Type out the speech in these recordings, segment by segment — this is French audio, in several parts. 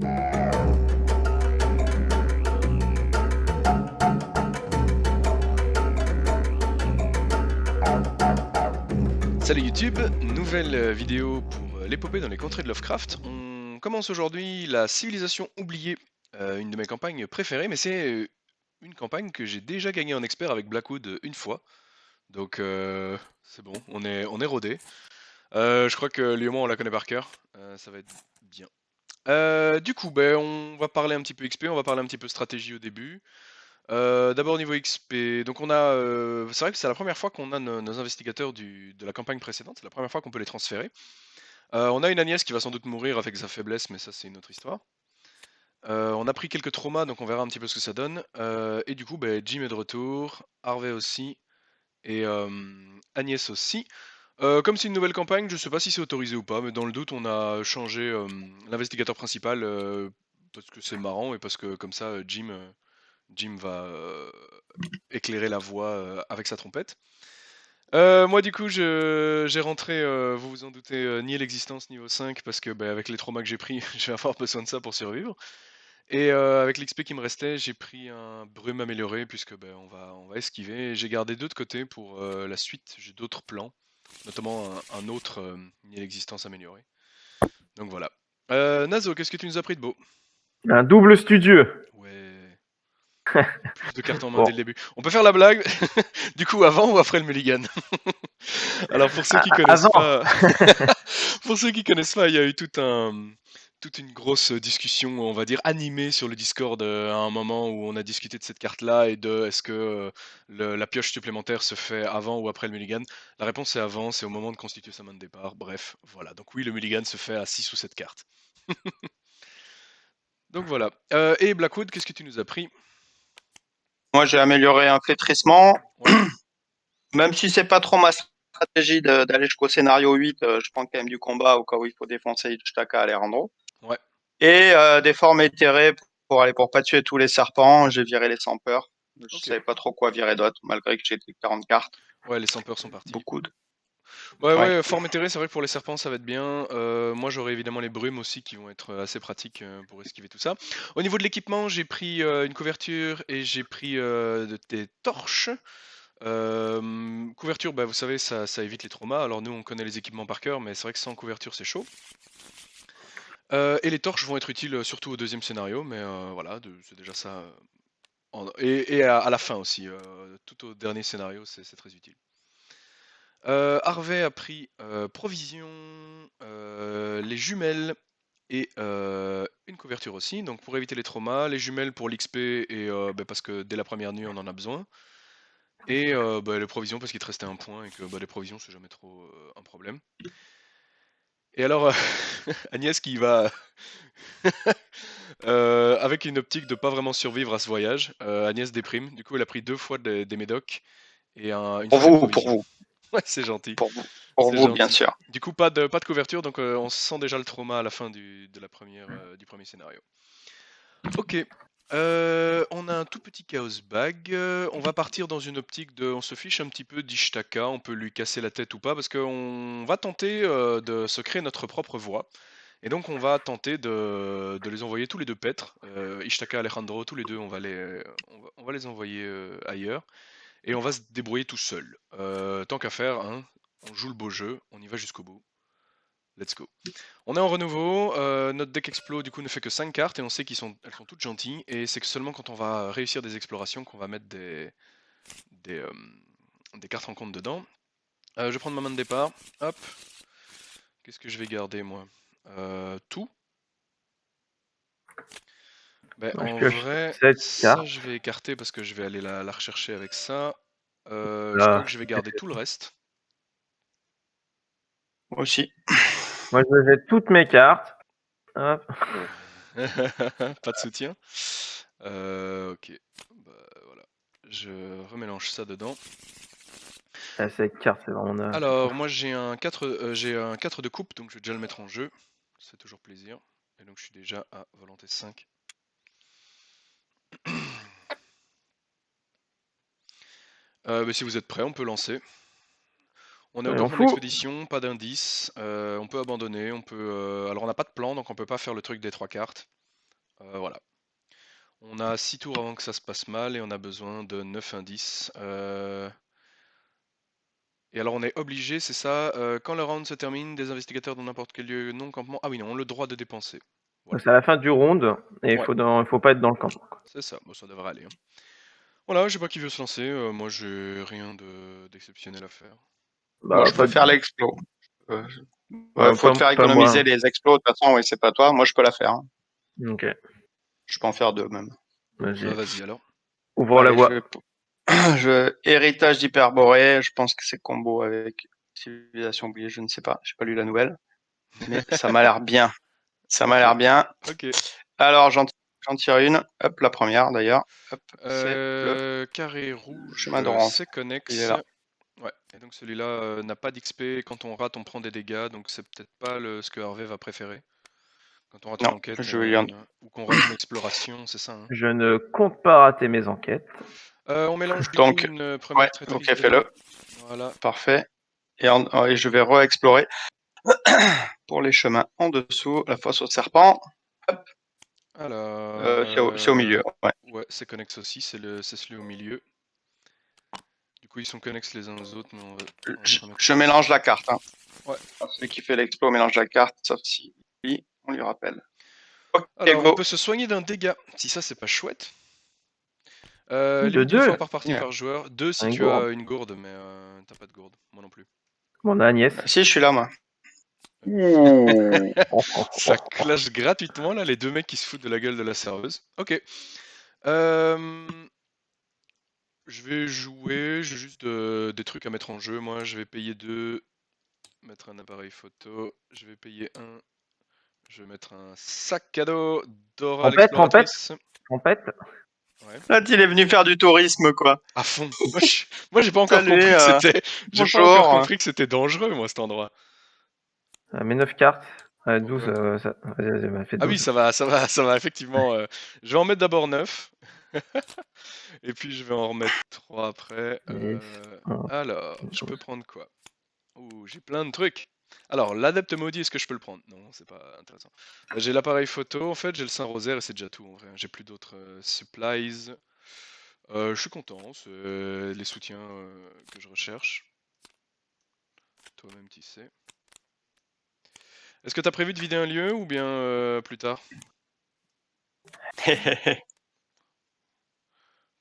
Salut YouTube, nouvelle vidéo pour l'épopée dans les contrées de Lovecraft. On commence aujourd'hui la civilisation oubliée, une de mes campagnes préférées, mais c'est une campagne que j'ai déjà gagnée en expert avec Blackwood une fois. Donc c'est bon, on est rodé. Je crois que lui et moi on la connaît par cœur, ça va être bien. Du coup, ben, on va parler un petit peu XP, on va parler un petit peu stratégie au début. D'abord niveau XP, donc on a, c'est vrai que c'est la première fois qu'on a nos investigateurs de la campagne précédente, c'est la première fois qu'on peut les transférer. On a une Agnès qui va sans doute mourir avec sa faiblesse, mais ça c'est une autre histoire. On a pris quelques traumas, donc on verra un petit peu ce que ça donne. Et du coup, ben, Jim est de retour, Harvey aussi, et Agnès aussi. Comme c'est une nouvelle campagne, je sais pas si c'est autorisé ou pas, mais dans le doute, on a changé l'investigateur principal parce que c'est marrant et parce que comme ça, Jim va éclairer la voie avec sa trompette. Moi du coup j'ai rentré, vous vous en doutez, ni l'existence niveau 5 parce que bah, avec les traumas que j'ai pris, je vais avoir besoin de ça pour survivre. Et avec l'XP qui me restait, j'ai pris un brume amélioré puisque bah, on va esquiver. Et j'ai gardé deux de côté pour la suite, j'ai d'autres plans, notamment un autre ni l'existence amélioré. Donc voilà. Nazo, qu'est-ce que tu nous as pris de beau? Un double studieux. Ouais, plus de cartes en main Bon, dès le début. On peut faire la blague, du coup avant ou après le mulligan? Alors pour ceux qui connaissent avant. pas, pour ceux qui connaissent pas, il y a eu toute une grosse discussion, on va dire animée sur le Discord à un moment où on a discuté de cette carte-là et de est-ce que la pioche supplémentaire se fait avant ou après le mulligan. La réponse est avant, c'est au moment de constituer sa main de départ. Bref, voilà. Donc oui, le mulligan se fait à 6 ou 7 cartes. Donc voilà. Et Blackwood, qu'est-ce que tu nous as pris? Moi, j'ai amélioré un flétrissement. Ouais. Même si c'est pas trop ma stratégie d'aller jusqu'au scénario 8, je prends quand même du combat au cas où il faut défoncer Ichtaka à Alejandro. Ouais. Et des formes éthérées pour pas tuer tous les serpents. J'ai viré les sans peur. Je Ok. savais pas trop quoi virer d'autre, malgré que j'ai 40 cartes. Ouais, les 100 peurs sont partis. Beaucoup de. Ouais, Ouais. ouais, forme éthérée, c'est vrai que pour les serpents, ça va être bien. Moi, j'aurai évidemment les brumes aussi qui vont être assez pratiques pour esquiver tout ça. Au niveau de l'équipement, j'ai pris une couverture et j'ai pris des torches. Couverture, bah, vous savez, ça évite les traumas. Alors nous, on connaît les équipements par cœur, mais c'est vrai que sans couverture, c'est chaud. Et les torches vont être utiles surtout au deuxième scénario, mais voilà, c'est déjà ça. Et à la fin aussi, tout au dernier scénario, c'est très utile. Harvey a pris provision, les jumelles et une couverture aussi. Donc pour éviter les traumas, les jumelles pour l'XP et bah, parce que dès la première nuit on en a besoin. Et bah, les provisions parce qu'il te restait un point et que bah, les provisions c'est jamais trop un problème. Et alors Agnès qui va avec une optique de pas vraiment survivre à ce voyage. Agnès déprime. Du coup elle a pris deux fois des médocs et une Pour fois des vous, pour provisions. vous, Ouais, c'est gentil. pour vous, pour C'est vous, bien gentil. sûr. Du coup, pas de couverture, donc on sent déjà le trauma à la fin du premier scénario. Ok. On a un tout petit chaos bag. On va partir dans une optique de. On se fiche un petit peu d'Ishtaka. On peut lui casser la tête ou pas, parce qu'on va tenter de se créer notre propre voie. Et donc, on va tenter de les envoyer tous les deux paître. Ishtaka, Alejandro, tous les deux, on va les envoyer ailleurs. Et on va se débrouiller tout seul. Tant qu'à faire, hein, on joue le beau jeu, on y va jusqu'au bout. Let's go. On est en renouveau, notre deck explo du coup ne fait que 5 cartes et on sait elles sont toutes gentilles. Et c'est que seulement quand on va réussir des explorations qu'on va mettre des, euh, des cartes en compte dedans. Je vais prendre ma main de départ. Hop. Qu'est-ce que je vais garder moi? Tout. Ben, Moi, je en pioche vrai, 7 ça cartes. je vais écarter parce que je vais aller la rechercher avec ça. Je crois Là, que je vais garder tout le reste. Moi aussi. moi, je jette toutes mes cartes. Hop. Oh. Pas de soutien. Ok. Bah, voilà. Je remélange ça dedans. Ah, cette carte, c'est vraiment un truc de Alors, fou. moi j'ai un 4 de coupe, donc je vais déjà le mettre en jeu. C'est toujours plaisir. Et donc je suis déjà à volonté 5. Mais si vous êtes prêts, on peut lancer. On est au Soyons campement fous. d'expédition, pas d'indice. On peut abandonner, alors on n'a pas de plan, donc on peut pas faire le truc des 3 cartes. Voilà. On a 6 tours avant que ça se passe mal et on a besoin de 9 indices. Et alors on est obligé, c'est ça, quand le round se termine, des investigateurs dans n'importe quel lieu non campement. Ah oui, non, ont le droit de dépenser. Voilà. C'est à la fin du round et il Ouais. faut pas être dans le camp. C'est ça, bon, ça devrait aller, hein. Voilà, je sais pas qui veut se lancer, moi j'ai rien d'exceptionnel à faire. Moi, Bah, je peux faire l'explo. Ouais, faut te faire pas moi. économiser les explos. De toute façon, oui, c'est pas toi. Moi, je peux la faire, hein. Ok, Je peux en faire 2 même. vas-y. Bah vas-y alors. Ouvre la Allez, voie. héritage d'Hyperborée. Je pense que c'est combo avec civilisation oubliée. Je ne sais pas. J'ai pas lu la nouvelle, mais ça m'a l'air bien. Ça m'a Ok. l'air bien. Ok. Alors, j'en tire une. Hop, la première d'ailleurs. Hop, c'est le Carré rouge, chemin de Rance. c'est Il est connexe. là. Ouais, et donc celui-là n'a pas d'XP. Quand on rate, on prend des dégâts, donc c'est peut-être pas ce que Hervé va préférer. Quand on rate une Non, enquête je vais lui en... ou qu'on rate une exploration, c'est ça, hein. Je ne compte pas rater mes enquêtes. On mélange du coup Donc, une ouais, première ok, traîtrise déjà. fais-le. Voilà. Parfait. Et je vais re-explorer pour les chemins en dessous, la fosse au serpent. Hop, Alors, c'est au milieu. Ouais. ouais, c'est connexe aussi, c'est celui au milieu. Du coup, ils sont connexes les uns aux autres, mais on va se remettre Je ici. mélange la carte, hein. Ouais. Celui qui fait l'explo mélange la carte, sauf si lui, on lui rappelle. Ok, Alors, on go. peut se soigner d'un dégât. Si ça, c'est pas chouette. De Limite d'une fois 2. par partie Yeah. par joueur. 2 si Un tu gourde. as une gourde, mais t'as pas de gourde. Moi non plus. Mon Agnès. Si, je suis là, moi. Ça clash gratuitement là, les deux mecs qui se foutent de la gueule de la serveuse. Ok. Euh, Je vais jouer, j'ai juste des trucs à mettre en jeu. Moi, je vais payer 2, mettre un appareil photo. Je vais payer 1, je vais mettre un sac cadeau Dora Trompette. l'exploratrice. Ouais. Là, il est venu faire du tourisme, quoi. À fond. Moi, j'ai pas encore Salut, compris que c'était, j'ai pas encore bonjour. compris que c'était dangereux, moi, cet endroit. Mes 9 cartes. 12, Ouais. vas-y, m'a fait Ah oui, 12. ça va effectivement. Je vais en mettre d'abord 9. Et puis je vais en remettre 3 après. 10, Alors, je peux 12. prendre quoi? Ouh, j'ai plein de trucs. Alors, l'adepte maudit, est-ce que je peux le prendre? Non, c'est pas intéressant. J'ai l'appareil photo, en fait, j'ai le Saint-Rosaire et c'est déjà tout en vrai. J'ai plus d'autres supplies. Je suis content, c'est les soutiens que je recherche. Toi-même, tu sais. Est-ce que tu as prévu de vider un lieu ou bien plus tard?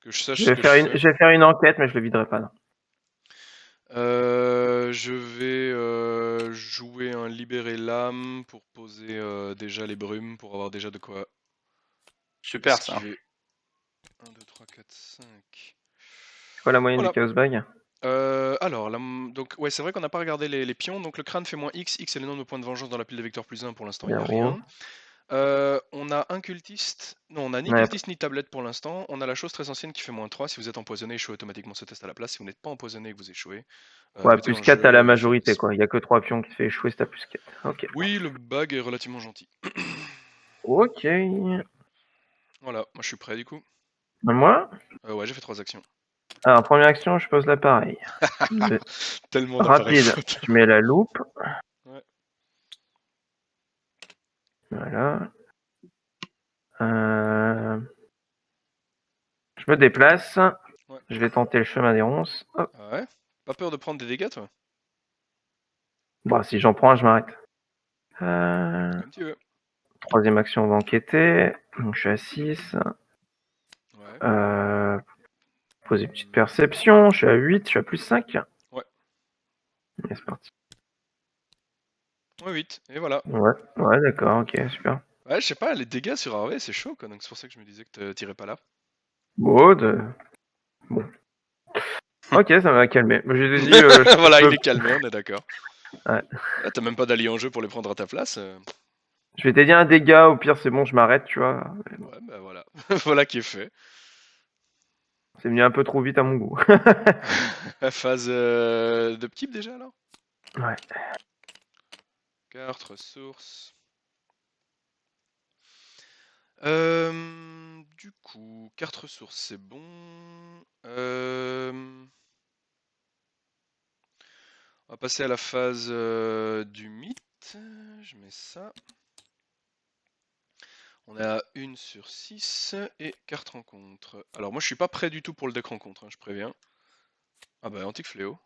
Que je sache Je ce vais que je faire fais. une enquête, mais je le viderai pas. Non. Je vais jouer un libérer l'âme pour poser déjà les brumes, pour avoir déjà de quoi Super, ça. esquiver. 1, 2, 3, 4, 5. C'est quoi la moyenne du Voilà. chaos bag? Alors, donc, ouais, c'est vrai qu'on n'a pas regardé les pions. Donc, le crâne fait moins X. X est le nombre de points de vengeance dans la pile de vecteurs plus 1. Pour l'instant, il n'y a 0. rien. On a un cultiste. Non, on n'a ni Ouais, cultiste ni tablette pour l'instant. On a la chose très ancienne qui fait moins 3. Si vous êtes empoisonné, échouez automatiquement ce test à la place. Si vous n'êtes pas empoisonné et que vous échouez, ouais, mettez plus en 4 à la jeu majorité, Phoenix. quoi. Il y a que 3 pions qui fait échouer, c'est à plus 4. Ok. Oui, le bag est relativement gentil. Ok. Voilà, moi je suis prêt du coup. Moi? Ouais, j'ai fait 3 actions. Alors, première action, je pose l'appareil. Tellement d'appareils Rapide, photo. je mets la loupe. Ouais. Voilà. Je me déplace. Ouais. Je vais tenter le chemin des ronces. Hop. Ah ouais. Pas peur de prendre des dégâts toi? Bon, si j'en prends un, je m'arrête. Comme tu veux. Troisième action, on va enquêter. Donc, je suis à 6. Ouais. Poser une petite perception. Je suis à 8. Je suis à plus 5. Ouais. Et c'est parti. Ouais, 8. Et voilà. Ouais, d'accord, ok, super. Ouais, je sais pas, les dégâts sur Harvey c'est chaud quoi. Donc c'est pour ça que je me disais que t'irais pas là. Bon. Ok, ça m'a calmé. J'ai dit, Voilà, il est calmé, on est d'accord. Ouais. Ah, t'as même pas d'allié en jeu pour les prendre à ta place. Je vais t'aider un dégât, au pire, c'est bon, je m'arrête, tu vois. Ouais, bah voilà. Voilà qui est fait. C'est venu un peu trop vite à mon goût. Phase de type déjà alors? Ouais. Carte, ressources. Du coup, carte ressources, c'est bon. On va passer à la phase du mythe. Je mets ça. On est à 1 sur 6 et carte rencontre. Alors moi je suis pas prêt du tout pour le deck rencontre, hein, je préviens. Ah bah Antique Fléau.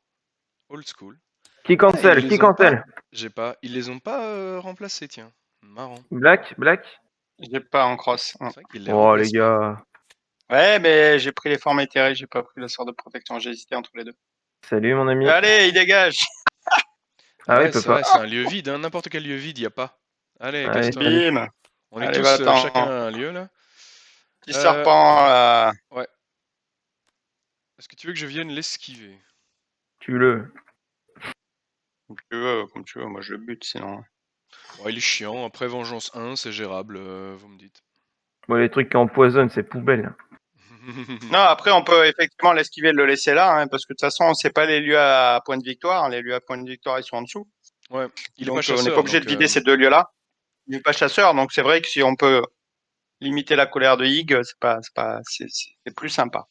Old School. Qui Ah, cancel? Qui cancel? J'ai pas. Ils les ont pas remplacés, tiens. Marrant. Black? J'ai pas en cross. C'est vrai qu'ils les Oh, les remplacent pas. gars. Ouais, mais j'ai pris les formes éthérées, j'ai pas pris le sort de protection, j'ai hésité entre les deux. Salut, mon ami. Allez, il dégage. Ah ouais, Ouais, il peut c'est vrai, pas. c'est un lieu vide, hein. N'importe quel lieu vide, y a pas. Allez, Allez, casse-toi. salut. Bim. On est Allez, tous chacun va-t'en. à un lieu là. Petit serpent, là. Ouais. Est-ce que tu veux que je vienne l'esquiver? Tue-le. Comme tu veux, moi je le bute sinon. Bon, il est chiant. Après Vengeance 1, c'est gérable, vous me dites. Bon, les trucs qui empoisonnent, c'est poubelle. Non, après on peut effectivement l'esquiver, le laisser là, hein, parce que de toute façon, c'est pas les lieux à point de victoire. Les lieux à point de victoire, ils sont en dessous. Ouais, il est pas Donc on n'est pas chasseur, obligé donc de vider ces deux lieux-là. Il n'est pas chasseur, donc c'est vrai que si on peut limiter la colère de Hig, c'est plus sympa.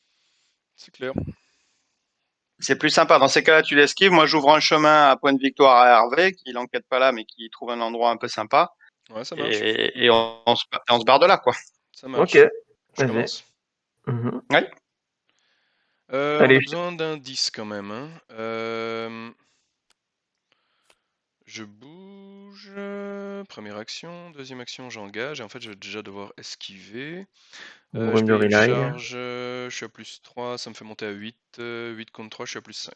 c'est clair. C'est plus sympa. Dans ces cas-là, tu l'esquives. Moi, j'ouvre un chemin à point de victoire à Hervé, qui l'enquête pas là, mais qui trouve un endroit un peu sympa. Ouais, ça marche. Et on se barre de là, quoi. Ça Ok, marche. Je vas-y. commence. Mhm. Oui. On Allez, a besoin d'un 10 quand même, hein. Je bouge. Première action, deuxième action, j'engage. Et en fait, je vais déjà devoir esquiver. Je Brume de paye une Relay. charge. Je suis à plus 3, ça me fait monter à 8. 8 contre 3, je suis à plus 5.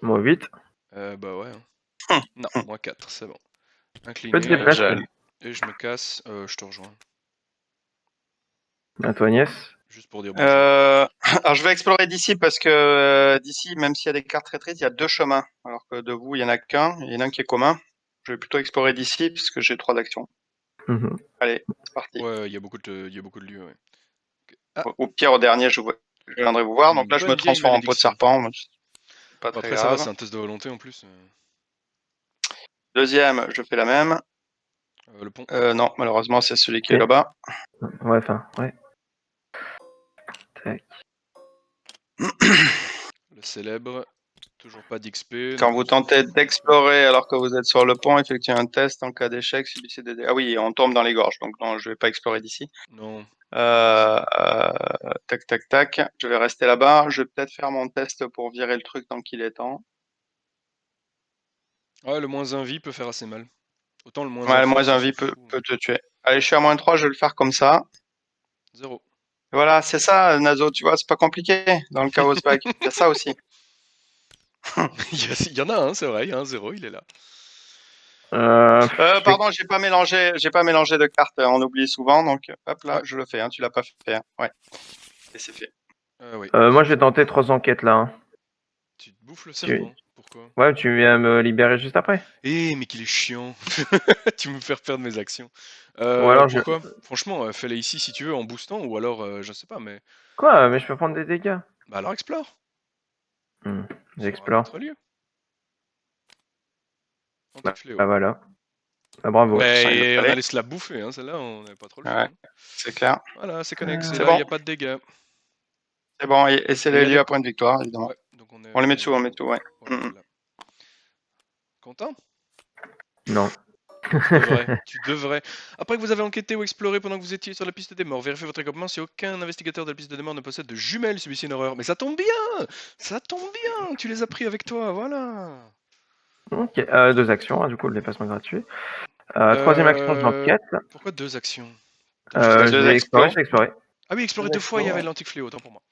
Moi, vite. Bah ouais, hein. Non, moins 4, c'est bon. Tu peux te Incliné. déplacer. Et je me casse. Je te rejoins. À toi, Nièce. Juste pour dire bonjour. Alors, je vais explorer d'ici parce que d'ici, même s'il y a des cartes traîtrises, il y a deux chemins. Alors que de vous, il y en a qu'un. Il y en a un qui est commun. Je vais plutôt explorer d'ici puisque j'ai 3 actions. Mhm. Allez, c'est parti. Ouais, il y a beaucoup de lieux, ouais. Ok. Ah, Au pire, au dernier, je viendrai vous voir. Donc une là, je me bonne vieille transforme en peau de malédiction. serpent. Pas Bon, très après, ça va, grave. c'est un test de volonté en plus. Deuxième, je fais la même. Le pont. Non, malheureusement, c'est celui qui est Ok. là-bas. Ouais, enfin, ouais. Tac. Le célèbre. Toujours pas d'XP. Quand donc vous on s'en tentez fout un peu. d'explorer alors que vous êtes sur le pont, effectuez un test en cas d'échec, subissez des dégâts. Ah oui, on tombe dans les gorges, donc non, je vais pas explorer d'ici. Non. Tac, tac, tac. Je vais rester là-bas. Je vais peut-être faire mon test pour virer le truc tant qu'il est temps. Ouais, le moins 1 vie peut faire assez mal. Autant le moins 1 Ouais, le moins force, on un vie s'en peut fout. te tuer. Allez, je suis à moins 3, je vais le faire comme ça. 0. Voilà, c'est ça, Nazo, tu vois, c'est pas compliqué dans le Chaos Bag. Il y a ça aussi. Il y en a un, c'est vrai, il y a un 0, il est là. Je fais- Pardon, j'ai pas mélangé de cartes, on oublie souvent, donc hop là, Ouais. je le fais, hein, tu l'as pas fait. Hein. Ouais, et c'est fait. Oui. Moi, je vais tenter 3 enquêtes là. Hein. Tu te bouffes le Tu... serpent. Pourquoi? Ouais, tu viens me libérer juste après. Mais qu'il est chiant. Tu me fais perdre mes actions. Ou alors je. Pourquoi? Franchement, fais-les ici si tu veux en boostant, ou alors, je sais pas, mais. Quoi? Mais je peux prendre des dégâts. Bah alors explore. Sur un J'explore. autre lieu. Bah, Antique fléau. bah voilà. Bah, bravo. De toute façon, il Mais le on fallait. allait se la bouffer, hein, celle-là, on n'avait pas trop le choix. Ouais, Hein. c'est clair. Voilà, c'est connexe, et C'est là, il n'y bon, a pas de dégâts. c'est bon, et c'est Mais il y les a lieux des. à point de victoire, évidemment. Ouais, donc on est. On les met dessous, ouais. Ouais, voilà. Content? Non. Tu devrais. Après que vous avez enquêté ou exploré pendant que vous étiez sur la piste des morts, vérifiez votre équipement si aucun investigateur de la piste des morts ne possède de jumelles subissent une horreur. Mais ça tombe bien! Ça tombe bien! Tu les as pris avec toi, voilà! Ok. 2 actions, hein, du coup, le déplacement gratuit. Troisième action, j'enquête. Pourquoi 2 actions? Il y a Je 2 vais explorer, explos. je vais explorer. Ah oui, explorer 2 fois, il y avait l'antique fléau, autant pour moi.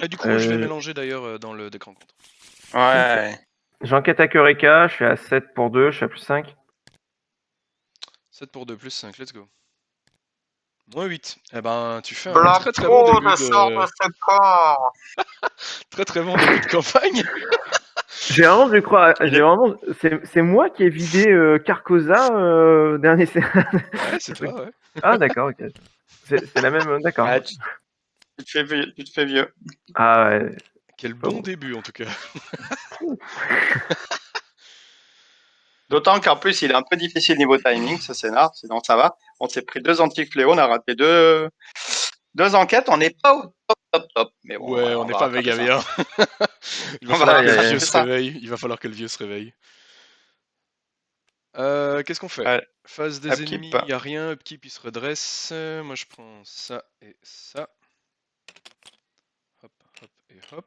Et du coup, je vais mélanger d'ailleurs dans le deck rencontre. Ouais. J'enquête à Eureka, je suis à 7 pour 2, je suis à plus 5. 7 pour 2 plus 5, let's go. Moins 8. Eh ben, tu fais un Black très très bon début sort de. de ce corps. Très très bon début de campagne. J'ai vraiment, je crois, Il est- c'est moi qui ai vidé Carcosa dernier. Ouais, c'est toi, ouais. Ah d'accord, ok. C'est la même, d'accord. Ouais, tu te fais vieux, tu te fais vieux. Ah ouais. Quel Pas bon bon. début en tout cas. D'autant qu'en plus, il est un peu difficile niveau timing, ce scénar, sinon ça va. On s'est pris 2 antiques fléaux, on a raté deux enquêtes, on n'est pas au top. Mais bon, Ouais, on on n'est va pas rattraper méga ça. bien. Il va On va falloir que le rattraper vieux rattraper se ça. réveille. Il va falloir que le vieux se réveille. Qu'est-ce qu'on fait? Ouais. Phase des Upkeep. ennemis, il n'y a rien. Upkeep, il se redresse. Moi, je prends ça et ça. Hop, hop et hop.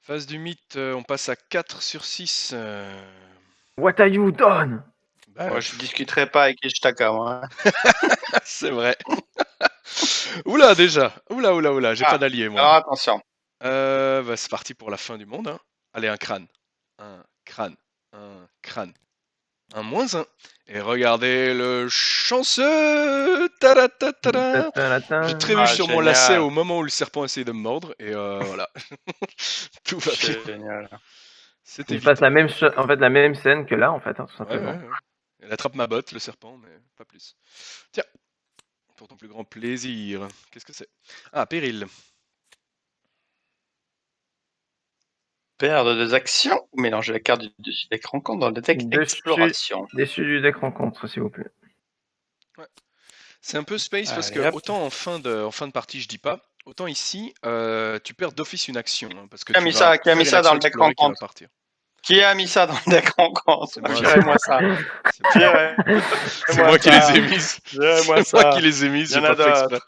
Phase du mythe, on passe à 4 sur 6. What are you done? Bah, Moi, je discuterai pas avec Ishtaka, moi. c'est vrai. Oula, déjà. Oula, j'ai pas d'allié, moi. Alors attention. Bah, c'est parti pour la fin du monde. Hein. Allez, un crâne. Un crâne. Un crâne. Un moins un. Et regardez le chanceux. Taratatara. Je trébuche sur mon lacet génial. au moment où le serpent essaye de me mordre. Et voilà. Tout va bien. Génial. C'est Il se passe évident. la même scène que là, en fait, hein, tout Ouais. simplement. Elle attrape ma botte, le serpent, mais pas plus. Tiens, pour ton plus grand plaisir. Qu'est-ce que c'est? Ah, péril. Perdre 2 actions ou mélanger la carte du dessus deck rencontre dans le deck exploration. Dessus du deck rencontre, s'il vous plaît. Ouais. C'est un peu space parce Allez, que hop. autant en fin de partie je dis pas, autant ici tu perds d'office une action hein, parce que Qui a tu mis vas ça, qui a faire mis une ça dans action le deck explorer qui va rencontre? partir. Qui a mis ça dans le deck rencontre? C'est moi, Virez-moi ça. c'est moi. Virez. C'est moi qui les ai mises. Virez-moi C'est moi ça. qui les ai mises, Il y j'ai en a pas fait exprès.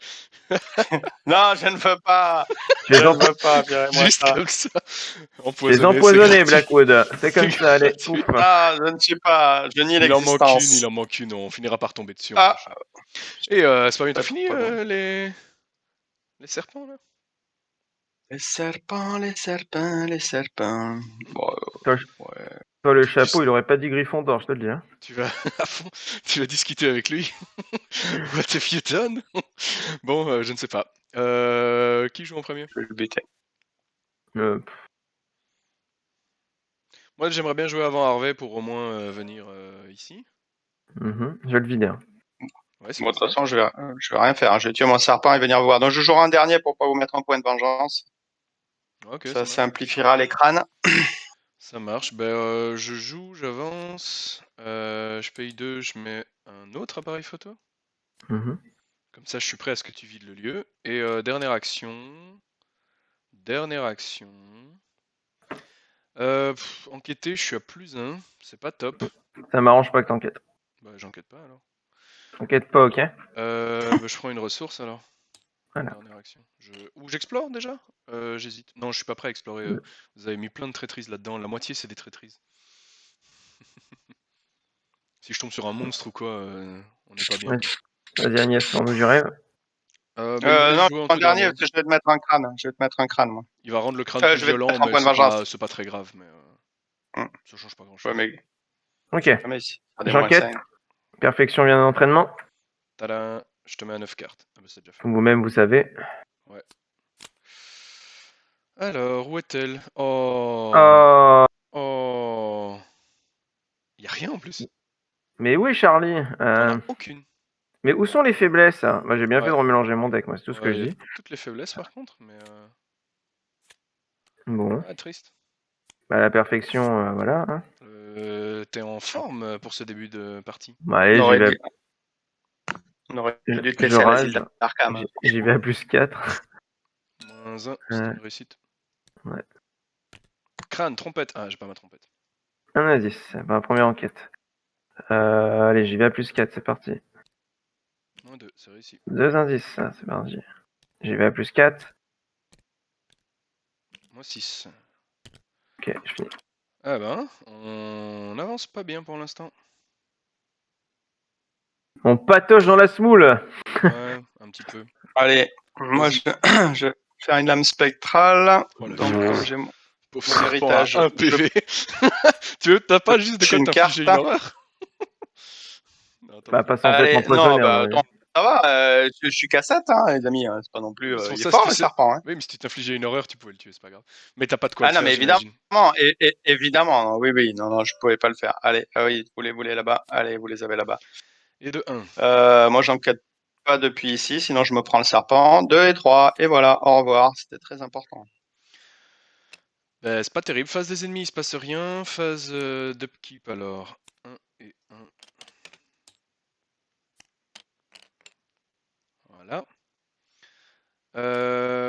Non, je ne veux pas. Tu les Je ne veux pas. Virez-moi Juste ça. comme ça. Les Empoisonné, c'est empoisonnés, gratuit. Blackwood. C'est comme C'est ça, allez, gratuit. pouf. Ah, je ne suis pas. Je nie Il en l'existence. manque une, on finira par tomber dessus en Ah. prochain. Et c'est pas bien, t'as Ouais, fini pourquoi non. les serpents là? Les serpents, les serpents, les serpents. Bon, ouais. Toi, le chapeau, il aurait pas dit Gryffondor, je te le dis. Hein. Tu vas à fond, tu vas discuter avec lui. What have you done? Bon, je ne sais pas. Qui joue en premier? Je vais le buter. Moi, j'aimerais bien jouer avant Harvey pour au moins venir ici. Je vais le vider. Hein. Ouais, c'est Bon, de pour toute ça. façon, je vais rien faire. Je vais tuer mon serpent et venir vous voir. Donc, je jouerai un dernier pour pas vous mettre en point de vengeance. Ok, Ça ça marche. simplifiera les crânes. Ça marche. Ben, je joue, j'avance. Je paye 2, je mets un autre appareil photo. Comme ça, je suis prêt à ce que tu vides le lieu. Et dernière action. Dernière action. Enquêter, je suis à plus 1. C'est pas top. Ça m'arrange pas que t'enquêtes. Bah, j'enquête pas alors. T'enquêtes pas, ok? Bah, je prends une ressource alors. Voilà. Dernière action. Ou j'explore déjà? J'hésite. Non, je suis pas prêt à explorer. Vous avez mis plein de traîtrises là-dedans. La moitié, c'est des traîtrises. Si je tombe sur un monstre ou quoi, on n'est pas bien. Vas-y, Agnès, sors-nous du rêve. Bah, il va Non, jouer en en tout dernier, dernier. parce que je vais te mettre un crâne. Je vais te mettre un crâne, moi. Il va rendre le crâne plus Je vais te violent, mettre en mais point de vengeance. c'est pas très grave. Mais ça change pas grand-chose. Ouais, mais... Ok. mais si, J'enquête. Perfection vient d'entraînement. Tada, je te mets à 9 cartes. Ah bah c'est déjà fait. Comme vous-même, vous savez. Ouais. Alors, où est-elle? Oh. Oh. Oh. Y a rien en plus. Mais oui, Charlie. T'en as aucune. Mais où sont les faiblesses? Moi, j'ai bien fait Ouais. de remélanger mon deck, moi, c'est tout ce que Ouais, je y a dis. toutes les faiblesses par contre, mais Bon. ah, triste. Bah, la perfection, voilà. Hein. T'es en forme pour ce début de partie. Bon, allez, j'y vais. On aurait dû te Je laisser à l'asile rage. d'Arkham. J'y vais à plus 4. Moins 1, c'est une réussite. Ouais. Crâne, trompette. Ah, j'ai pas ma trompette. Un indice, bah, première enquête. Allez, j'y vais à plus 4, c'est parti. Moins 2, c'est réussi. 2 indices, c'est parti. J'y vais à plus 4. Moins 6. Ok, je finis. Ah ben, on avance pas bien pour l'instant. On patauge dans la smoule. Ouais, un petit peu. Allez, moi je vais faire une lame spectrale. Oh, la Donc, comme j'ai mon pauvre serpent héritage, à 1 PV. T'as pas juste de quoi une t'infliger carte. une horreur? Non, Bah, pas censé Allez, être empoisonné. non, bah, hein, attends, ça va, je suis qu'à 7, hein, les amis, hein, c'est pas non plus... Sur il est ça, fort, si le serpent, hein. Oui, mais si tu t'infligeais une horreur, tu pouvais le tuer, c'est pas grave. Mais t'as pas de quoi Ah le non, faire, mais j'imagine. évidemment, non, oui, non, je pouvais pas le faire. Allez, ah oui, vous les là-bas, allez, vous les avez là-bas. Et de 1. Moi, j'enquête pas depuis ici, sinon je me prends le serpent. 2 et 3, et voilà, au revoir, c'était très important. Bah, c'est pas terrible. Phase des ennemis, il se passe rien. Phase d'upkeep, alors. 1 et 1. Voilà.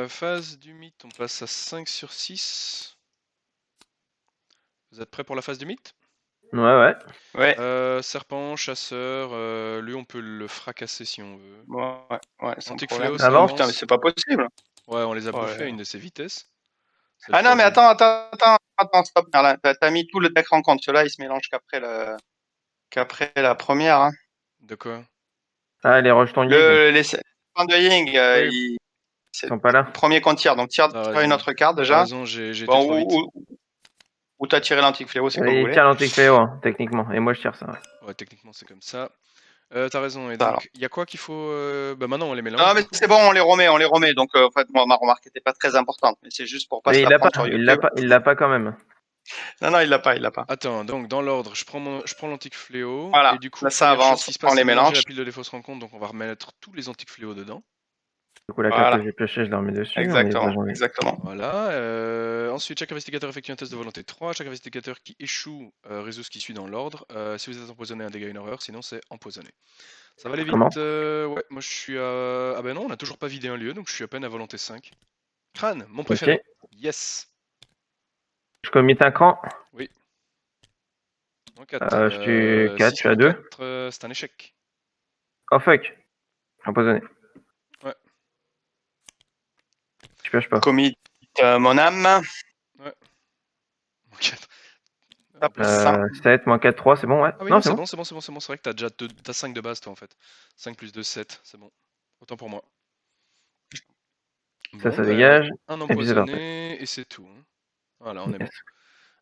Phase du mythe, on passe à 5 sur 6. Vous êtes prêts pour la phase du mythe? Ouais. Ouais, Serpent, chasseur, lui on peut le fracasser si on veut. ouais, sans Antique problème. fléau, Ça ça avance. Putain, mais avance. c'est pas possible. Ouais, on les a Oh bouffés là à là. une de ces vitesses. C'est le Ah non, mais troisième. attends, stop, Merlin. T'as mis tout le deck en compte. Ceux-là, ils se mélangent qu'après la première. Hein. De quoi? Ah, les rejetons Yig, Les points de Ying, Oui, ils c'est sont pas là. le premier qu'on tire. Donc, tire t'as une raison. autre carte T'as déjà. raison, j'ai été Bon, trop vite. ou t'as tiré l'antique fléau, c'est comme vous Il voulez. tire l'antique fléau, hein, techniquement. Et moi, je tire ça. Ouais. Ouais, techniquement c'est comme ça. T'as raison, et Ça, alors. donc, il y a quoi qu'il faut... Bah maintenant on les mélange Non, du mais coup. c'est bon, on les remet. Donc, en fait, moi, ma remarque n'était pas très importante. Mais c'est juste pour pas Mais se il la l'a pas, prendre sur il l'a YouTube. pas, il l'a pas quand même. Non, il l'a pas. Attends, donc dans l'ordre, je prends l'antique fléau, Voilà. et du coup, Là, ça première chose avance. qui se On passe, les c'est mélanger mélange. la pile de défausse rencontre, donc on va remettre tous les antiques fléaux dedans. Du coup, la carte que Voilà. j'ai piochée, je la remets dessus. On est Exactement. déjà janvier. Exactement. Voilà. Ensuite, chaque investigateur effectue un test de volonté 3. Chaque investigateur qui échoue résout ce qui suit dans l'ordre. Si vous êtes empoisonné, un dégât, une horreur. Sinon, c'est empoisonné. Ça va aller vite. Comment Ouais, moi je suis à... Ah ben non, on n'a toujours pas vidé un lieu, donc je suis à peine à volonté 5. Crâne, mon Ok. préféré. Yes. Je commit un cran. Oui. En 4. Je tue 4, je 6 suis à pour 2. 4, c'est un échec. Oh fuck. Empoisonné. Ouais. Je pioche pas. Commit mon âme. Ouais. En 4. Hop, ça. 7, moins 4, 3, c'est bon, ouais. Ah oui, Non, non, c'est c'est bon. bon, c'est bon, c'est bon, c'est bon. C'est vrai que t'as déjà t'as 5 de base, toi, en fait. 5 plus 2, 7. C'est bon. Autant pour moi. Bon, Ça ben, dégage. un Et puis c'est parti. empoisonné, et c'est tout. Hein. Voilà, on est bon.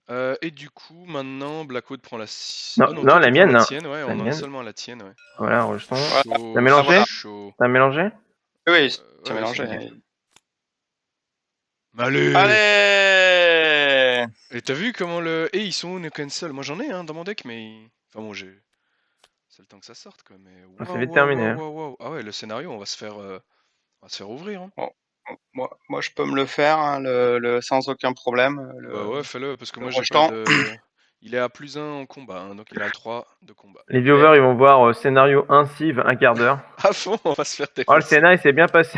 Yes. Et du coup, maintenant, Blackwood prend la... Non, Oh non, non, toi, la tu prends mienne, la non. tienne, ouais, La on en est mienne. seulement à la tienne, ouais. Voilà, rejeton. Voilà. T'as Chaud, Ah, mélangé voilà. chaud. T'as mélangé Oui, c'est Ouais, ouais, c'est mélangé. nickel. Mais allez! Allez! Et t'as vu comment le... ils sont où, nos cancel? Moi j'en ai dans mon deck, mais... Enfin bon, j'ai... C'est le temps que ça sorte, quoi, mais... C'est Waouh, vite waouh, terminé. waouh, Hein. waouh, waouh. Ah ouais, le scénario, on va se faire ouvrir, hein. Bon, moi, je peux me le faire hein, sans aucun problème. Bah ouais, fais-le, parce que Le moi j'ai pas rejeton. de... Il est à +1 en combat, hein, donc il a 3 de combat. Les viewers, ils vont voir scénario 1 civ, un quart d'heure. À fond, on va se faire Oh, le défoncer. scénario, il s'est bien passé.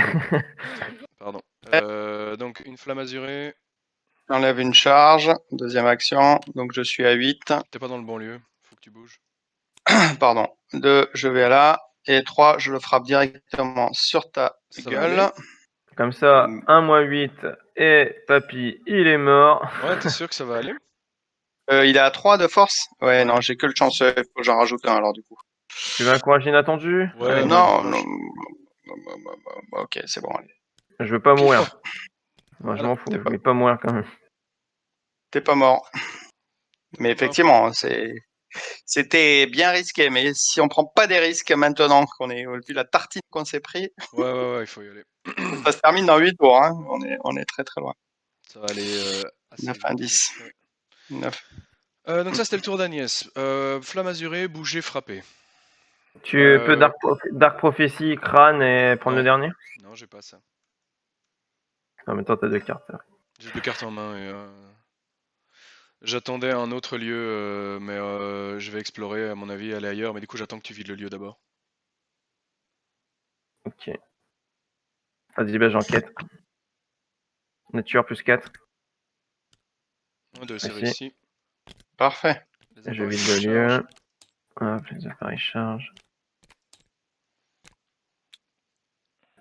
Pardon. Donc une flamme azurée. J'enlève une charge. Deuxième action. Donc, je suis à 8. T'es pas dans le bon lieu, faut que tu bouges. Pardon. 2, je vais là. Et 3, je le frappe directement sur ta Ça va gueule. aller? Comme ça, 1 moins 8 et papy, il est mort. Ouais, t'es sûr que ça va aller? Il est à 3 de force. Ouais, Ouais. non, j'ai que le chanceux. Il faut que j'en rajoute un alors du coup. Tu veux un courage inattendu? Ouais, Allez. mets un Non, courage. ok, c'est bon. Allez. Je veux pas mourir. Moi, je Voilà. m'en fous, T'es je pas, vais pas mourir quand même. t'es pas mort. Mais Voilà. effectivement, c'était bien risqué. Mais si on prend pas des risques maintenant qu'on est vu la tartine qu'on s'est pris, Ouais, il faut y aller. ça se termine dans 8 tours. Hein. On est très très loin. Ça va aller assez 9 à vite en 10. effet. 9. Donc ça c'était le tour d'Agnès. Flamme azurée, bouger, frapper. Tu peux Dark Prophecy, crâne et prendre Non. le dernier? Non, j'ai pas ça. En même temps, t'as 2 cartes. J'ai 2 cartes en main et j'attendais un autre lieu, mais je vais explorer, à mon avis, aller ailleurs, mais du coup j'attends que tu vides le lieu d'abord. Ok. Vas-y, bah j'enquête. Nature plus 4. 1, 2, c'est Merci. réussi. Parfait. Les Je appareils vide le chargent. lieu. Hop, les appareils chargent.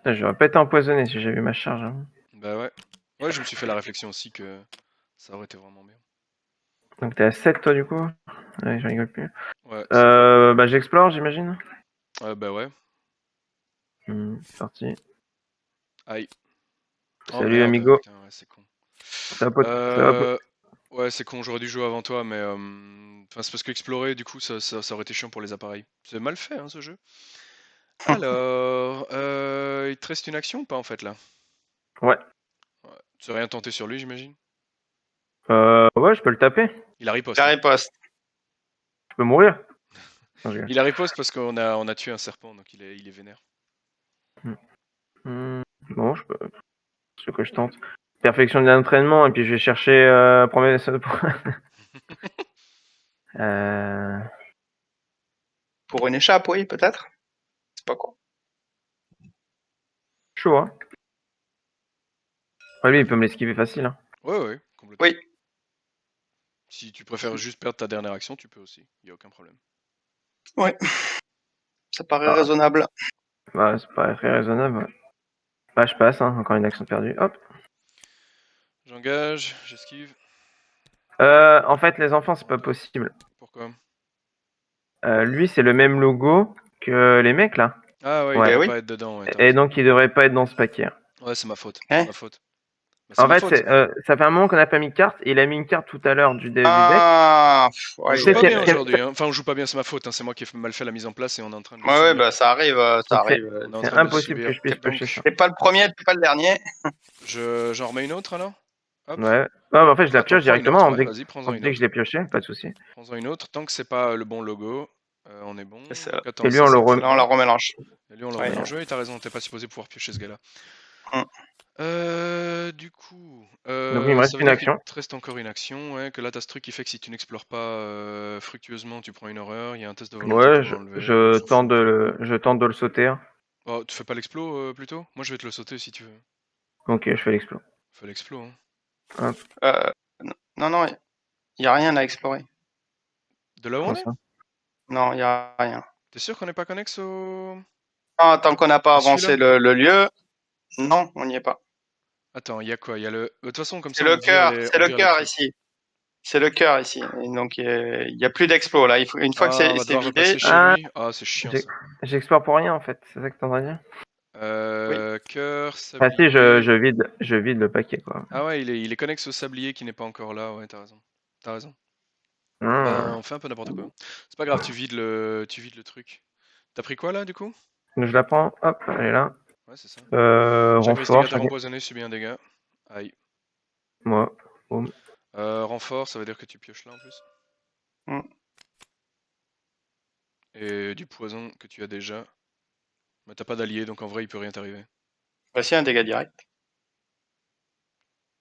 J'aurais pas été empoisonné si j'avais eu ma charge. Hein. Bah ouais. Ouais, je me suis fait la réflexion aussi que ça aurait été vraiment bien. Donc t'es à 7 toi du coup? Ouais, je rigole plus. Ouais, c'est bon. Bah j'explore j'imagine. Bah ouais. C'est parti. Aïe. Oh Salut merde, amigo. putain, ouais, c'est con. Ça va, ça va. Ouais, c'est con, j'aurais dû jouer avant toi, mais... Enfin, c'est parce qu'explorer, du coup, ça aurait été chiant pour les appareils. C'est mal fait, hein, ce jeu. Alors, il te reste une action ou pas, en fait, là? Ouais. Ouais. Tu n'as rien tenté sur lui, j'imagine? Ouais, je peux le taper. Il a riposte, La hein. riposte. Je peux mourir. Non, je rigole. Il a riposte parce qu'on a tué un serpent, donc il est vénère. Bon, je peux. Ce que je tente. Perfection de l'entraînement et puis je vais chercher promesse. Pour une échappe, oui, peut-être. C'est pas quoi. Chaud, hein. Ouais, lui, il peut me l'esquiver facile. Hein. Ouais, complètement. Oui. Si tu préfères juste perdre ta dernière action, tu peux aussi, il n'y a aucun problème. Ouais, ça paraît Ah. raisonnable. Bah, c'est pas très raisonnable. Ouais. Bah, je passe, hein. Encore une action perdue. Hop. J'engage, j'esquive. En fait, les enfants, c'est pas possible. Pourquoi? Lui, c'est le même logo que les mecs, là. Ah ouais, il Ouais. devrait oui. pas être dedans, ouais, t'as Et raison. donc, il devrait pas être dans ce paquet. Ouais, c'est ma faute, Hein c'est ma faute. Bah, c'est En ma fait, faute. ça fait un moment qu'on n'a pas mis de carte. Il a mis une carte tout à l'heure du deck. Ah, On ouais, joue pas C'est- bien c'est- aujourd'hui, hein. Enfin on joue pas bien, c'est ma faute, hein. C'est moi qui ai mal fait la mise en place et on est en train de le ouais, subir. bah ça arrive, ça Donc, arrive. On est en c'est train de le impossible que subir. je puisse piocher ça. Donc, T'es pas le premier, t'es pas le dernier. j'en remets une autre alors? Hop. Ouais. Non, mais en fait, je la Attends, pioche prends une directement. autre, ouais, vas-y, prends-en une Dès que autre. je l'ai pioché, pas de souci. Prends-en une autre, tant que c'est pas le bon logo, on est bon. Et ça, Donc attends, Et lui, ça on le c'est remet. là, on la quoi? remélange. Et lui on le Ouais. remet en jeu et t'as raison, t'es pas supposé pouvoir piocher ce gars-là. Du coup, Donc, il me ça reste veut une dire qu'il action. te reste encore une action, ouais, que là t'as ce truc qui fait que si tu n'explores pas fructueusement, tu prends une horreur, il y a un test de volonté Ouais, pour l'enlever, on je s'en tente fout. je tente de le sauter. Hein. Oh, tu fais pas l'explo plutôt? Moi je vais te le sauter si tu veux. Ok, je fais l'explo. Fais l'explo, hein. Hop, Non, il y a rien à explorer. De là où on prends est? ça. Non, il y a rien. T'es sûr qu'on n'est pas connexe au... Ah, tant qu'on n'a pas à avancé celui-là? le lieu, non, on n'y est pas. Attends, il y a quoi? Il y a le... De toute façon, comme C'est ça, le cœur, c'est on le vire les cœur trucs. ici. C'est le cœur ici. Et donc il y a plus d'explo là. Une fois que Ah, on va c'est devoir vidé, repasser chez lui. Ah, c'est chiant ça. J'explore pour rien, en fait. C'est ça que t'es en train de dire? oui. Cœur, Ah si, sablier... je vide le paquet, quoi. Ah ouais, il est connexe au sablier qui n'est pas encore là, ouais, t'as raison. T'as raison. Ben, Hmm. on fait un peu n'importe quoi. C'est pas grave, tu vides le truc. T'as pris quoi là, du coup? Je la prends, hop, elle est là. Ouais, c'est ça. Chaque Renfort, investigateur empoisonné subit un dégât. Aïe. moi. Boum. Renfort, ça veut dire que tu pioches là en plus. Mm. Et du poison que tu as déjà. Mais t'as pas d'allié, donc en vrai, il peut rien t'arriver. Voici un dégât direct.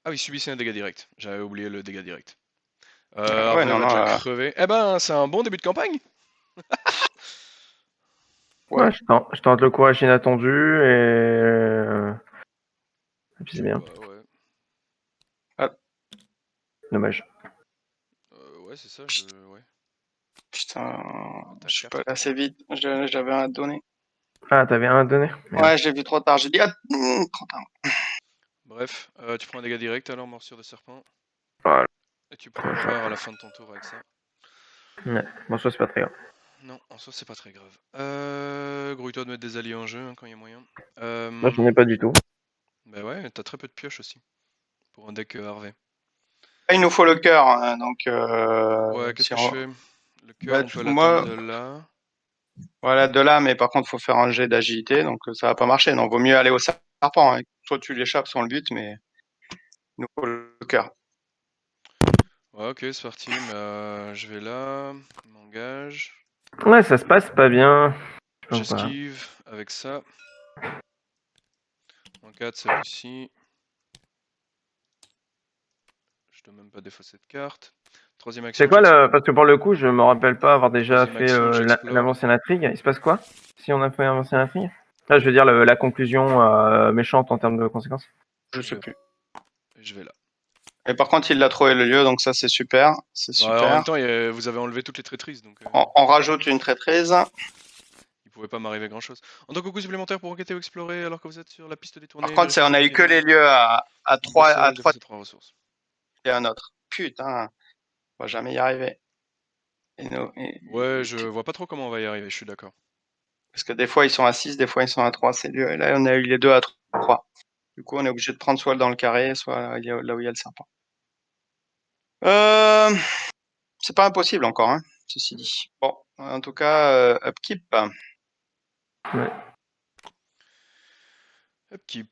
Ah oui, subissez un dégât direct. J'avais oublié le dégât direct. Ouais, Hervé non, va déjà non. crever. Eh ben, c'est un bon début de campagne. Ouais. Ouais, je tente le courage inattendu et puis Je c'est sais bien. pas, ouais. Dommage. Ouais, c'est ça, ouais. Putain, Ta je suis pas carte. allé assez vite. J'avais un à donner. Ah, t'avais un à donner? Merde. Ouais, j'ai vu trop tard. J'ai dit trop tard. Bref, tu prends un dégât direct alors, morsure de serpent. Voilà. Et tu prends une horreur à la fin de ton tour avec ça. Ouais. Bon, ça, c'est pas très grave. Non, en soi, c'est pas très grave. Grouille-toi de mettre des alliés en jeu hein, quand il y a moyen. Moi, j'en ai pas du tout. Bah ouais, t'as très peu de pioches aussi. Pour un deck Harvey. Il nous faut le cœur, hein, donc. Ouais, qu'est-ce si que je fais? Le cœur, Bah, on peut l'attendre moi, de là. voilà, de là, mais par contre, faut faire un jet d'agilité, donc ça va pas marcher. Donc, vaut mieux aller au serpent. Hein. Soit tu l'échappes sans le but, mais il nous faut le cœur. Ouais, ok, c'est parti. Je vais là. M'engage. Ouais, ça se passe pas bien. Je sais pas pourquoi. J'esquive avec ça. En 4, celui-ci. Je dois même pas défausser de carte. Troisième action, C'est quoi le... Parce que pour le coup, je me rappelle pas avoir déjà Troisième fait action, j'explore. l'avancée intrigue. Il se passe quoi si on a fait l'avancée intrigue? Là, je veux dire la conclusion méchante en termes de conséquences. Je sais plus. Je vais là. Et par contre, il a trouvé le lieu, donc ça, c'est super. C'est Bah, en même super. temps, vous avez enlevé toutes les traîtrises, donc On rajoute une traîtrise. il pouvait pas m'arriver grand chose. En tant que coup supplémentaire pour enquêter ou explorer alors que vous êtes sur la piste détournée. Par contre, on a eu que les lieux lieux à 3 3 ressources. et un autre. Putain, on va jamais y arriver. Ouais, je vois pas trop comment on va y arriver, je suis d'accord. Parce que des fois, ils sont à 6, des fois, ils sont à 3, ces lieux. Et là, on a eu les deux à 3. Du coup, on est obligé de prendre soit dans le carré, soit là où il y a le serpent. C'est pas impossible encore, hein, ceci dit. Bon, en tout cas, upkeep. Ouais. Upkeep.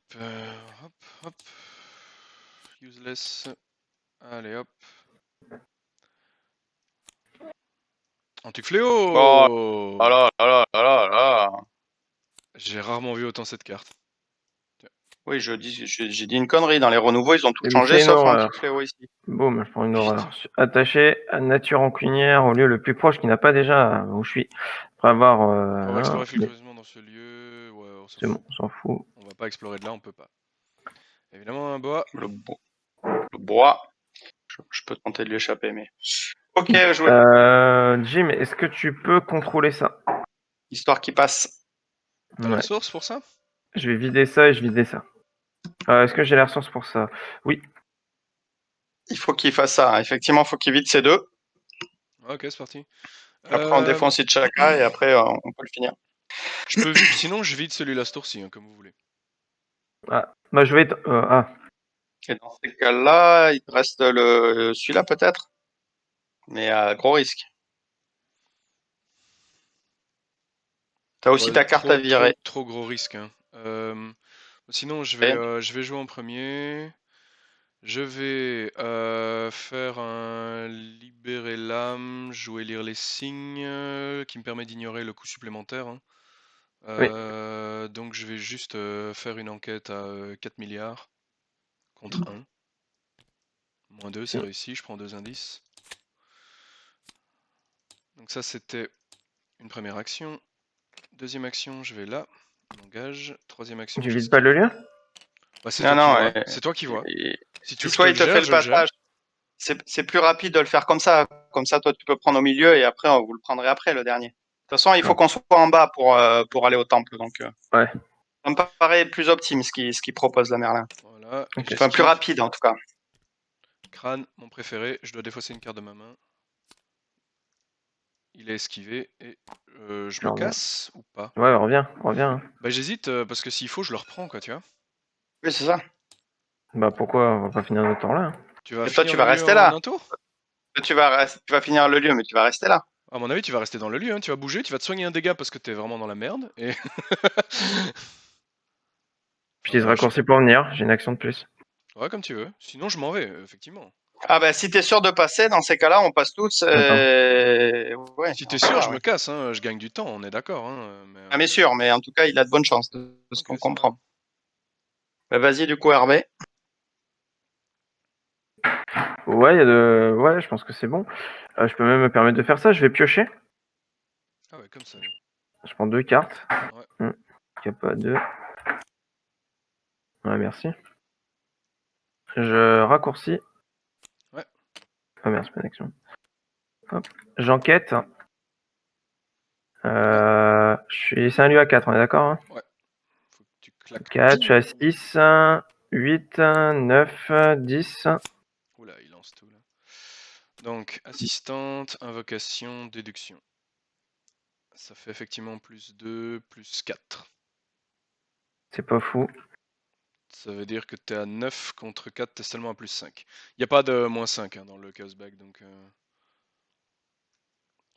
Hop, hop. Useless. Allez, hop. Antique fléau. Oh là là là là là. J'ai rarement vu autant cette carte. Oui, j'ai dit une connerie. Dans les renouveaux, ils ont tout Et changé, c'est une sauf horreur. Antique Fléau ici. Boum, je prends une horreur. Attaché à nature rancunière au lieu le plus proche qui n'a pas déjà où je suis. Après avoir. On va explorer Mais fructueusement dans ce lieu. Ouais, on s'en c'est fout. bon, on s'en fout. On va pas explorer de là, on peut pas. Évidemment, un bois. Le bois. Je je peux tenter de lui échapper, mais. Ok, joué. Jim, est-ce que tu peux contrôler ça? Histoire qu'il passe. T'as les Ouais. ressources pour ça? Je vais vider ça et je vider ça. Est-ce que j'ai les ressources pour ça? Oui. Il faut qu'il fasse ça. Effectivement, il faut qu'il vide ces deux. Ok, c'est parti. Après, on défonce Chaka et après, on peut le finir. Je peux vite, sinon je vide celui-là ce tour-ci, hein, comme vous voulez. Ah, bah je vais être... Et dans ces cas-là, il te reste celui-là peut-être, mais à gros risque. T'as aussi Ouais, ta carte à virer. trop gros risque. Hein. Sinon, je Et vais jouer en premier. Je vais faire un libérer l'âme, jouer lire les signes, qui me permet d'ignorer le coût supplémentaire. Hein. Oui. Donc je vais juste faire une enquête à 4 milliards contre 1. Moins 2, c'est réussi, je prends 2 indices. Donc ça c'était une première action. Deuxième action, je vais là, on engage. Troisième action, Tu vides pas le lieu? Bah, c'est non, toi qui non. vois. C'est toi qui vois. Si tu veux que je te Soit le il te fait gère, le je le gère. passage. C'est plus rapide de le faire comme ça. Comme ça, toi, tu peux prendre au milieu et après, vous le prendrez après, le dernier. De toute façon, il faut qu'on soit en bas pour aller au temple. Donc, Ouais. ça me paraît plus optime ce qu'il propose, la Merlin. Voilà. Ok. Enfin, plus rapide, en tout cas. Crâne, mon préféré. Je dois défausser une carte de ma main. Il est esquivé et je me reviens. casse ou pas? Ouais, reviens. Bah j'hésite parce que s'il faut, je le reprends quoi, tu vois. Oui, c'est ça. Bah pourquoi on va pas finir notre temps là? Tu vas Et toi, finir tu le vas lieu rester en là. un tour? Tu vas finir le lieu, mais tu vas rester là. À mon avis, tu vas rester dans le lieu, hein. Tu vas bouger, tu vas te soigner un dégât parce que t'es vraiment dans la merde. Et J'utilise voilà, raccourci pour venir, j'ai une action de plus. ouais, comme tu veux. Sinon, je m'en vais, effectivement. Ah bah si t'es sûr de passer, dans ces cas-là, on passe tous. Attends. Ouais, Si dans t'es ce sûr, cas-là, je me ouais. casse, hein. Je gagne du temps, on est d'accord. Hein. Ah mais sûr, mais en tout cas, il a de bonnes chances de ce Ok, qu'on ça va. comprend. Bah, vas-y du coup, Hervé. Ouais, ouais, je pense que c'est bon. Je peux même me permettre de faire ça, je vais piocher. Ah ouais, comme ça. Je prends 2 cartes. Ouais. Il n'y a pas 2. Ouais, merci. Je raccourcis. Ouais. Ah merde, c'est pas une action. Hop. J'enquête. C'est un lieu à 4, on est d'accord hein? Ouais. Faut que tu claques 4, je suis à tout. 6, 8, 9, 10. Oula, il lance tout là. Donc, assistante, invocation, déduction. Ça fait effectivement plus 2, plus 4. C'est pas fou. Ça veut dire que t'es à 9 contre 4, t'es seulement à plus 5. Il n'y a pas de moins 5 hein, dans le chaos bag, donc...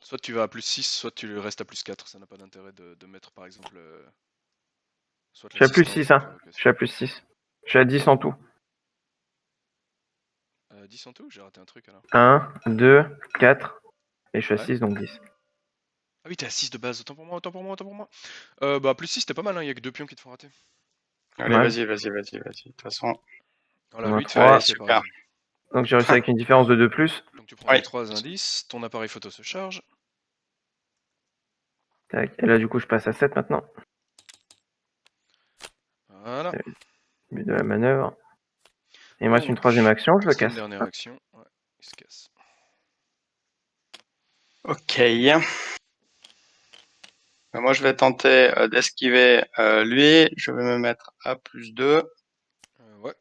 Soit tu vas à plus 6, soit tu restes à plus 4. Ça n'a pas d'intérêt de mettre par exemple... soit Je suis à plus l'assistante, 6, soit hein. Je l'invocation. suis à plus 6. Je suis à 10 en tout. 10 en tout? J'ai raté un truc alors. 1, 2, 4. Et je suis à Ouais. 6, donc 10. Ah oui, t'es à 6 de base, autant pour moi, autant pour moi, autant pour moi. Bah plus 6, t'es pas mal, il y a que 2 pions qui te font rater. Allez, Ouais. vas-y. De toute façon, Voilà, On a 8 fait trois. allez, rater par super. exemple. Donc j'ai réussi avec une différence de 2+. Donc tu prends Oui. les 3 indices, ton appareil photo se charge. Tac. Et là, du coup, je passe à 7 maintenant. Voilà. But de la manœuvre. Et il me reste une Donc, troisième action, je le c'est une casse. dernière action. Ouais, il se casse. Ok. Moi, je vais tenter d'esquiver lui. Je vais me mettre à plus 2. Ouais.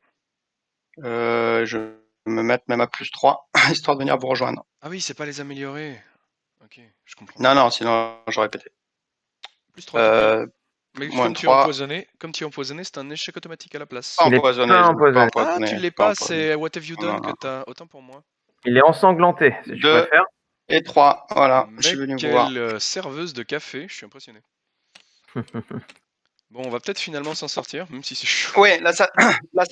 Je vais me mettre même à plus 3, histoire de venir vous rejoindre. Ah oui, c'est pas les améliorer. Ok, je comprends. Non, sinon, j'aurais pété. Plus 3 tout pile. Mais Moins 3. comme tu es empoisonné, c'est un échec automatique à la place. Pas Il est empoisonné, pas je ne suis pas empoisonné. Ah, tu empoisonné. l'es Pas pas, empoisonné. c'est What Have You Done que Non. t'as. Autant pour moi. Il est ensanglanté, si je 2 préfère. et 3. Voilà, je suis Mec, venu vous voir. quelle serveuse de café, je suis impressionné. Bon, on va peut-être finalement s'en sortir, même si c'est chaud. Oui, là, ça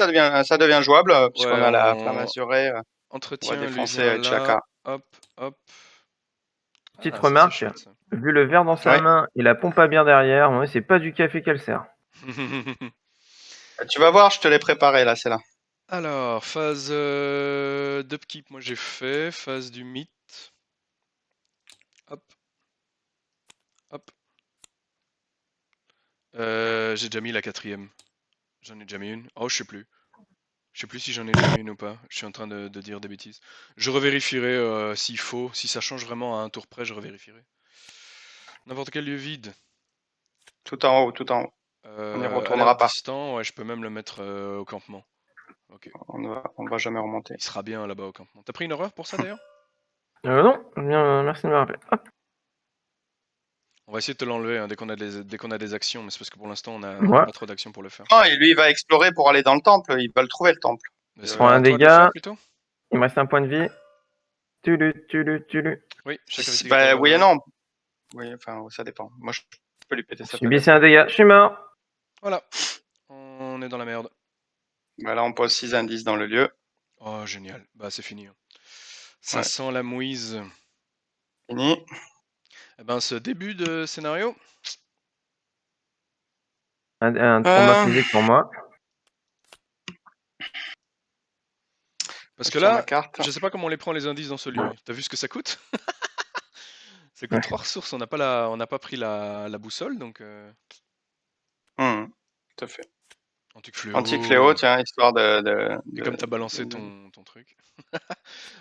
devient jouable, puisqu'on Ouais, a la flamme azurée. On va Entretien, lui vient défoncer là. Chaka. Hop, hop. Petite Ah, ça c'est remarque, chouette ça. vu le verre dans sa Ouais. main et la pompe à bière derrière, c'est pas du café qu'elle sert. Tu vas voir, je te l'ai préparé, là, c'est là. Alors, phase d'upkeep, moi j'ai fait. Phase du mythe. Hop. Hop. J'ai déjà mis la 4ème. J'en ai déjà mis une. Oh, je sais plus. Je sais plus si j'en ai déjà une ou pas. Je suis en train de dire des bêtises. Je revérifierai s'il faut. Si ça change vraiment à un tour près, je revérifierai. N'importe quel lieu vide. Tout en haut, tout en haut. On n'y retournera alerte pas. distant, ouais, je peux même le mettre au campement. Ok. On ne va jamais remonter. Il sera bien là-bas au campement. T'as pris une horreur pour ça d'ailleurs? Non, bien, merci de me rappeler. Hop. On va essayer de te l'enlever hein, dès qu'on a des actions, mais c'est parce que pour l'instant on a Ouais. pas trop d'actions pour le faire. Ah, et lui, il va explorer pour aller dans le temple. Il va le trouver, le temple. Mais c'est prends un à toi de le dégât. faire plutôt? Il me reste un point de vie. Tulu. Oui, chaque Bah, investigateur. oui et non. Oui, enfin, ça dépend. Moi, je peux lui péter sa Subissez tête. un dégât. Je suis mort. Voilà. On est dans la merde. Voilà, on pose 6 indices dans le lieu. Oh, génial. Bah, c'est fini. Hein. Ça Ouais. sent la mouise. Fini. Eh ben, ce début de scénario. Un trauma physique pour moi. Parce que Sur ma là, carte. je sais pas comment on les prend les indices dans ce lieu. T'as vu ce que ça coûte? Ça coûte 3 ressources. On n'a pas pris la boussole, donc. Tout à fait. Antique fléau. Antique fléau, tiens, histoire Et comme t'as balancé ton truc.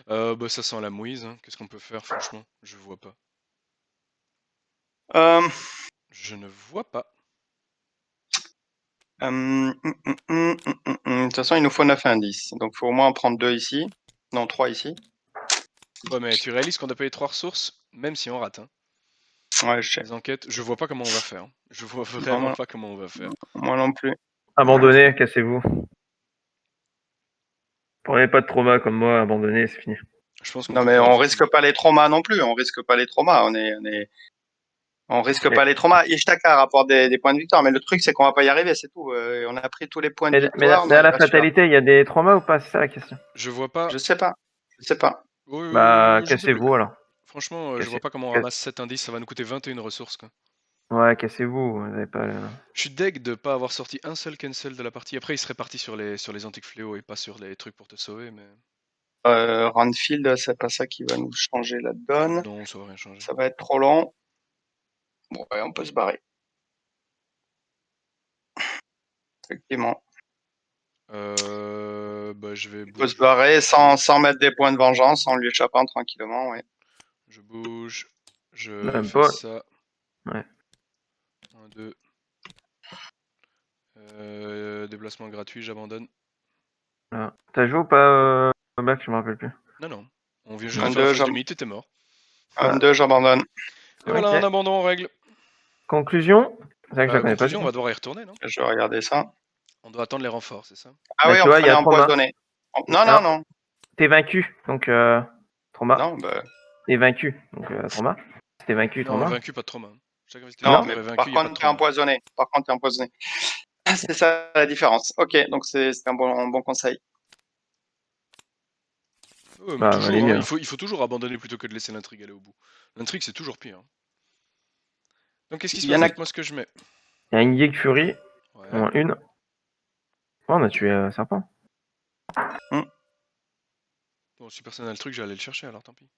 Bah, ça sent la mouise. Hein. Qu'est-ce qu'on peut faire, franchement? Je vois pas. Je ne vois pas. De toute façon, il nous faut 9 indices. Donc, il faut au moins en prendre 2 ici. Non, 3 ici. Ouais, mais tu réalises qu'on a payé 3 ressources, même si on rate. Hein. Ouais, je sais. Les enquêtes, je vois pas comment on va faire. Hein. Je vois vraiment pas comment on va faire. Moi non plus. Abandonnez, cassez-vous. Prenez pas de trauma comme moi, abandonnez, c'est fini. Je pense qu'on Non, peut mais faire on effectivement. risque pas les traumas non plus. On risque pas les traumas. On risque pas les traumas. Ishtaka rapporte des points de victoire, mais le truc, c'est qu'on va pas y arriver, c'est tout. On a pris tous les points de Mais victoire. à la fatalité, il y a des traumas ou pas? C'est ça la question. Je vois pas. Je sais pas. Oui, Bah, je sais plus. cassez-vous alors. Franchement, je vois pas comment on ramasse 7 indices. Ça va nous coûter 21 ressources. Quoi. Ouais, cassez-vous. Vous avez pas. Je suis deg de pas avoir sorti un seul cancel de la partie. Après, il serait parti sur les antiques fléaux et pas sur les trucs pour te sauver, mais. Ranfield, c'est pas ça qui va nous changer la donne. Non, ça va rien changer. Ça va être trop long. Bon, ouais, on peut se barrer. Effectivement. Bah, je vais On bouger. peut se barrer sans mettre des points de vengeance, en lui échappant tranquillement, ouais. Je bouge. Je Même fais pas. ça. Ouais. 1, 2. Déplacement gratuit, j'abandonne. Voilà. T'as joué ou pas, Bac? Je me rappelle plus. Non. On vient juste de Un faire la 2, phase du mythe et t'es mort. Un 2, j'abandonne. Et voilà, un abandon en règle. Conclusion? C'est vrai que je la connais pas. Conclusion, on va devoir y retourner, non? Je vais regarder ça. On doit attendre les renforts, c'est ça? Ah Bah, oui, tu on vois, il y fallait a trauma. empoisonner. Non. T'es vaincu, donc trauma. Non, bah. T'es vaincu, donc trauma. T'es vaincu, Non, trauma. vaincu, pas de trauma. Chaque Non, investigateur mais est vaincu, par il y a pas de contre, t'es trauma. empoisonné. C'est ça la différence. Ok, donc c'est un bon conseil. Ouais, mais Bah, toujours, allez, hein, mieux. il faut toujours abandonner plutôt que de laisser l'intrigue aller au bout. L'intrigue, c'est toujours pire. Hein. Donc, qu'est-ce qui se Il y passe? en a- Dites-moi ce que je mets. Il y a une Geek Fury, Ouais. au moins une. Oh, on a tué un serpent. Bon, si personne n'a le truc, j'allais le chercher, alors tant pis.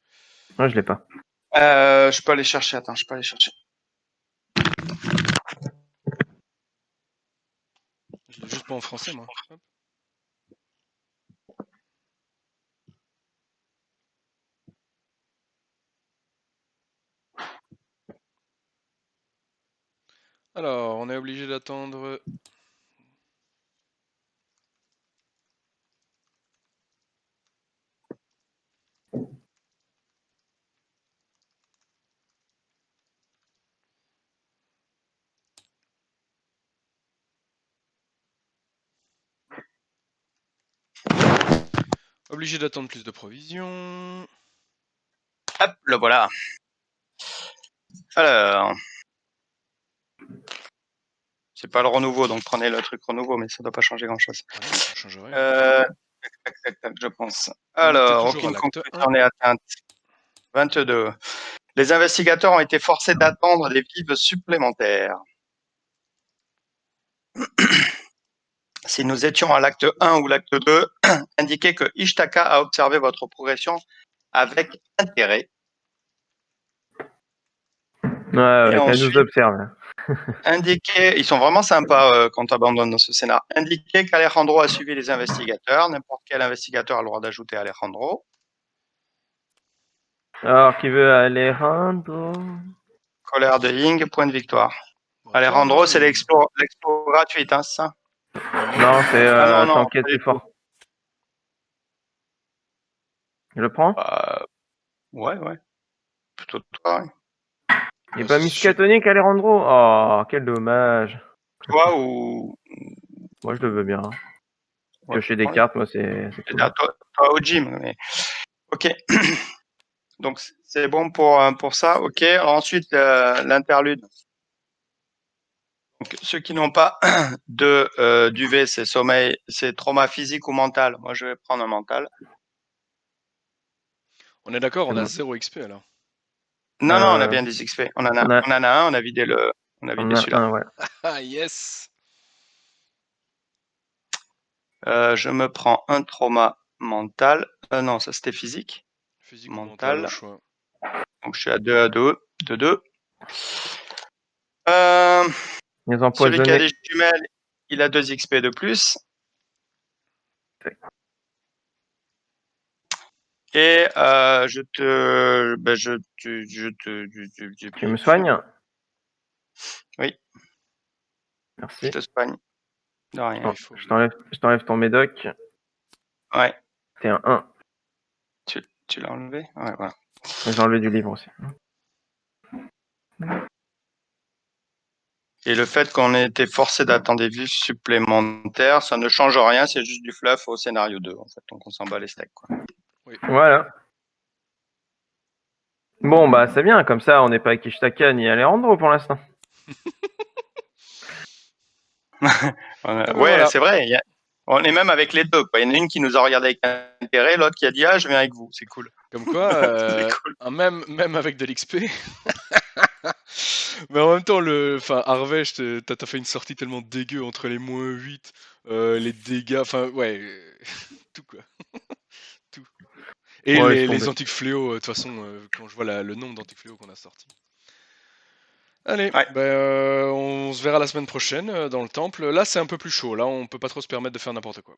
Moi, je l'ai pas. Je peux aller chercher. Attends, je peux aller chercher. Je l'ai juste pas en français, moi. Hop. Alors, on est obligé d'attendre. Obligé d'attendre plus de provisions. Hop, le voilà. Alors. C'est pas le renouveau, donc prenez le truc renouveau, mais ça doit pas changer grand chose. Ah non, ça change rien. Tac, je pense. On était Alors, toujours à aucune l'acte conclusion n'est atteinte. 22. Les investigateurs ont été forcés d'attendre des vives supplémentaires. Si nous étions à l'acte 1 ou l'acte 2, indiquez que Ishtaka a observé votre progression avec intérêt. Ouais, Et qu'elle ensuite, nous observe. Indiquer, ils sont vraiment sympas quand tu abandonnes dans ce scénar. Indiquer qu'Alejandro a suivi les investigateurs. N'importe quel investigateur a le droit d'ajouter Alejandro. Alors, qui veut Alejandro? Colère de Ying, point de victoire. Bon, Alejandro, toi, c'est l'expo gratuite, hein, c'est ça? Non, c'est Ah non, t'enquête pas du c'est fort. Je le prends? Ouais. Plutôt toi, ouais. Il est bah, pas c'est sûr. miscatonique, Alejandro? Oh, quel dommage. Toi ou. Moi, je le veux bien. Ouais, Piocher des prends-les. cartes, moi, c'est cool. C'est-à-dire toi au gym. Mais... Ok. Donc c'est bon pour ça. Ok. Alors ensuite, l'interlude. Donc, ceux qui n'ont pas de d'UV, c'est sommeil, c'est trauma physique ou mental. Moi, je vais prendre un mental. On est d'accord, C'est on a bon. 0 XP alors. Non, on a bien des XP. On en a un, on a vidé on a celui-là. un, ouais. Ah yes. Je me prends un trauma mental. Non, ça c'était physique. Physique ou mental au Mental. choix. Donc je suis à 2 à 2. 2. Les Celui qui a empoisonnés. des jumelles, il a 2 XP de plus. Et Tu me soignes? Oui. Merci. Je te soigne. De rien. Je t'enlève ton médoc. Ouais. T'es un 1. Tu l'as enlevé? Ouais, voilà. J'ai enlevé du livre aussi. Et le fait qu'on ait été forcé d'attendre des vues supplémentaires, ça ne change rien, c'est juste du fluff au scénario 2, en fait. Donc on s'en bat les steaks, quoi. Oui. Voilà. Bon, bah c'est bien, comme ça on n'est pas à Kishtaka ni Alejandro pour l'instant. ben Ouais, voilà. c'est vrai. On est même avec les deux, quoi. Il y en a une qui nous a regardé avec intérêt, l'autre qui a dit « Ah, je viens avec vous, c'est cool. » Comme quoi, C'est cool. même avec de l'XP. Mais en même temps, Harvey, t'as fait une sortie tellement dégueu entre les -8, les dégâts, enfin, ouais, tout quoi. Tout. Et Ouais, laisse les tomber. antiques fléaux, de toute façon, quand je vois le nombre d'antiques fléaux qu'on a sortis. Allez, Ouais. on se verra la semaine prochaine dans le temple. Là, c'est un peu plus chaud. Là, on peut pas trop se permettre de faire n'importe quoi.